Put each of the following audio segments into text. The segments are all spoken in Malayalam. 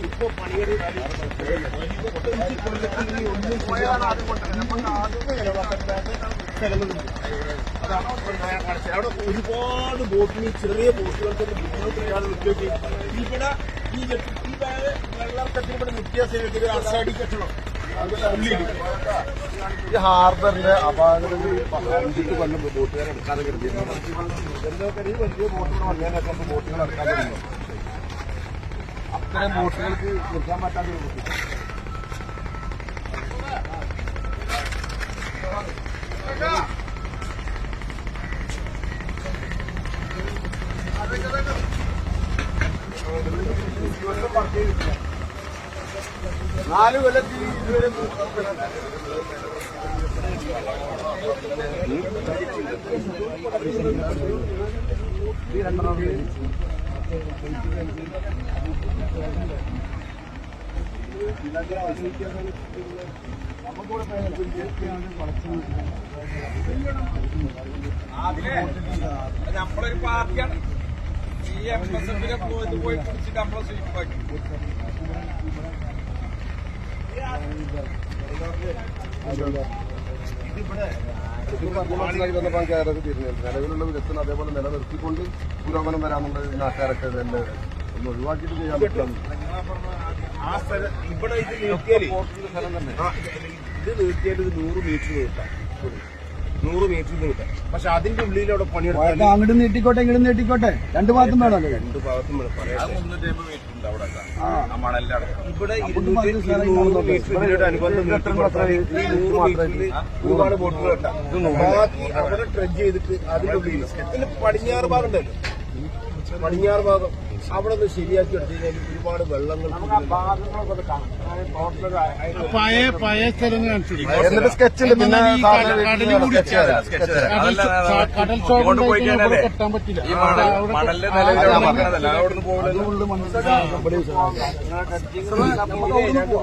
ഇപ്പൊ പണിയൊരു സ്ഥലങ്ങളുണ്ട്. അവിടെ ഒരുപാട് ബോട്ടിന് ചെറിയ ബോട്ടുകൾക്ക് ബുദ്ധിമുട്ടുകളാണ് നിൽക്കുകയും ഇവിടെ ഈ വെള്ളക്കെട്ടിൽ ഇവിടെ വ്യത്യാസം അസാടി കെട്ടണം. ഈ ഹാർബറിന്റെ അപാകതകൾ 5 കൊല്ലം ബോട്ടുകാരെ എടുക്കാതെ കരുതിയിരുന്നു. എന്തൊക്കെ ഈ വലിയ ബോട്ടുകൾ വന്നതിനൊക്കെ ബോട്ടുകൾ എടുക്കാൻ തുടങ്ങി. അത്തരം ബോട്ടുകൾക്ക് നിർത്താൻ പറ്റാത്ത നാല് കൊല്ലത്തിൽ ഇതുവരെ നമ്മളൊരു പാർട്ടിയാണ് ഈ MSF പോയി പിടിച്ചിട്ട് നമ്മളെ സ്വീപ്പാക്കി. മനസ്സിലാക്കി വന്നപ്പോൾ കേരളത്തിൽ തിരിഞ്ഞിട്ടുണ്ട്. നിലവിലുള്ള വികസനം അതേപോലെ നിലനിർത്തിക്കൊണ്ട് പുരോഗമനം വരാനുള്ള നാട്ടുകാരൊക്കെ തന്നെ ഒന്ന് ഒഴിവാക്കിയിട്ട് ചെയ്യാൻ പറ്റും. ആ സ്ഥലം ഇവിടെ ഇത് നീക്കിയാൽ ഇത് നീക്കിയാൽ ഇത് 100 മീറ്റർ നീട്ടാം, 100 മീറ്റർ നീട്ടാം. പക്ഷെ അതിന്റെ ഉള്ളിൽ അവിടെ പണിയെടുത്താൽ അങ്ങോട്ട് നീട്ടിക്കോട്ടെ ഇങ്ങോട്ട് നീട്ടിക്കോട്ടെ, രണ്ടു ഭാഗത്തും വേണമല്ലോ. 2 ഭാഗത്തും വേണം പറയാം. 350 മീറ്റർ ഉണ്ട് അവിടെ മണലിലാണ്. ഇവിടെ 200 മീറ്ററിനോട് അനുബന്ധം ഒരുപാട് ബോട്ടുകൾ ഉണ്ടാവും. ബാക്കി അവിടെ ട്രെഡ് ചെയ്തിട്ട് അതിന്റെ ഉള്ളിൽ പിന്നെ പടിഞ്ഞാറ് ഭാഗം ഉണ്ടല്ലോ, പടിഞ്ഞാറ് ഭാഗം അവിടെ നിന്ന് ശരിയാക്കി എടുത്തു കഴിഞ്ഞാൽ ഒരുപാട് വെള്ളങ്ങൾ എന്നിട്ട് സ്കെച്ചിൽ പിന്നെ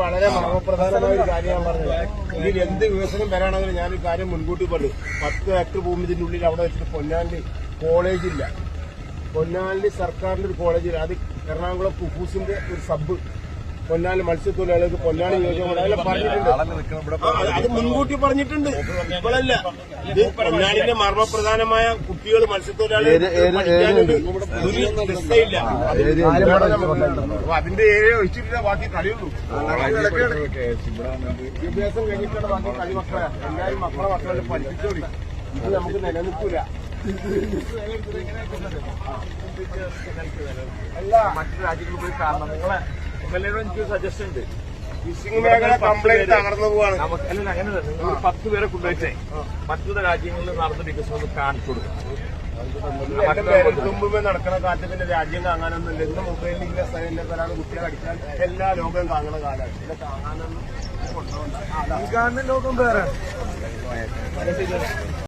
വളരെ മർമ്മപ്രധാനമായ ഒരു കാര്യം പറഞ്ഞത്. ഇതിൽ എന്ത് വികസനം വരാണെങ്കിലും ഞാനൊരു കാര്യം മുൻകൂട്ടി പറഞ്ഞു. 10 ഏക്കർ ഭൂമി ഇതിന്റെ ഉള്ളിൽ അവിടെ വെച്ചിട്ട് പൊന്നാനിൽ കോളേജില്ല, പൊന്നാനിൽ സർക്കാരിന്റെ ഒരു കോളേജില്ല. അത് എറണാകുളം കുഫൂസിന്റെ ഒരു സബ് പൊന്നാനി മത്സ്യത്തൊഴിലാളികൾക്ക് പൊന്നാനി യോജന പറഞ്ഞിട്ടുണ്ട്. അത് മുൻകൂട്ടി പറഞ്ഞിട്ടുണ്ട്. ഇപ്പോഴല്ല, ഇത് പൊന്നാനിന്റെ മർമ്മപ്രധാനമായ കുട്ടികൾ മത്സ്യത്തൊഴിലാളികൾ ഇല്ല. അപ്പൊ അതിന്റെ ഏരിയ ഒഴിച്ചിട്ടില്ല, ബാക്കി കളിയുള്ളൂ. വിദ്യാഭ്യാസം കഴിഞ്ഞിട്ടുള്ള ബാക്കി കളി മക്കളാണ്. എല്ലാവരും മക്കളെ പഠിപ്പിച്ചോളി. ഇത് നമുക്ക് നിലനിൽക്കൂല. അല്ല, മറ്റു രാജ്യങ്ങളിൽ പോയി കാണണം. നിങ്ങളെ എംഎൽഎയോട് എനിക്ക് സജഷൻ ഉണ്ട്. ഫിഷിംഗ് മേഖല കംപ്ലീറ്റ് തകർന്നു പോവാണ്. അല്ല, അങ്ങനെ നിങ്ങൾ 10 പേരെ കൊണ്ടുപോയിട്ടേ മറ്റുള്ള രാജ്യങ്ങളിൽ നടന്ന വികസനം കാണിച്ചു കൊടുക്കണം. തുമ്പുമേ നടക്കുന്ന കാലത്ത് പിന്നെ രാജ്യം കാണാനൊന്നുമില്ല. ഇന്ന് മൊബൈലിൽ ഇന്ന സ്ഥലം ഇന്ന സ്ഥലമാണ് കുട്ടികളെ അടിക്കാൻ എല്ലാ ലോകവും കാണുന്ന കാലമാണ്. പിന്നെ കാണാനൊന്നും കൊണ്ടുപോകണ്ട. ലോകം വേറെ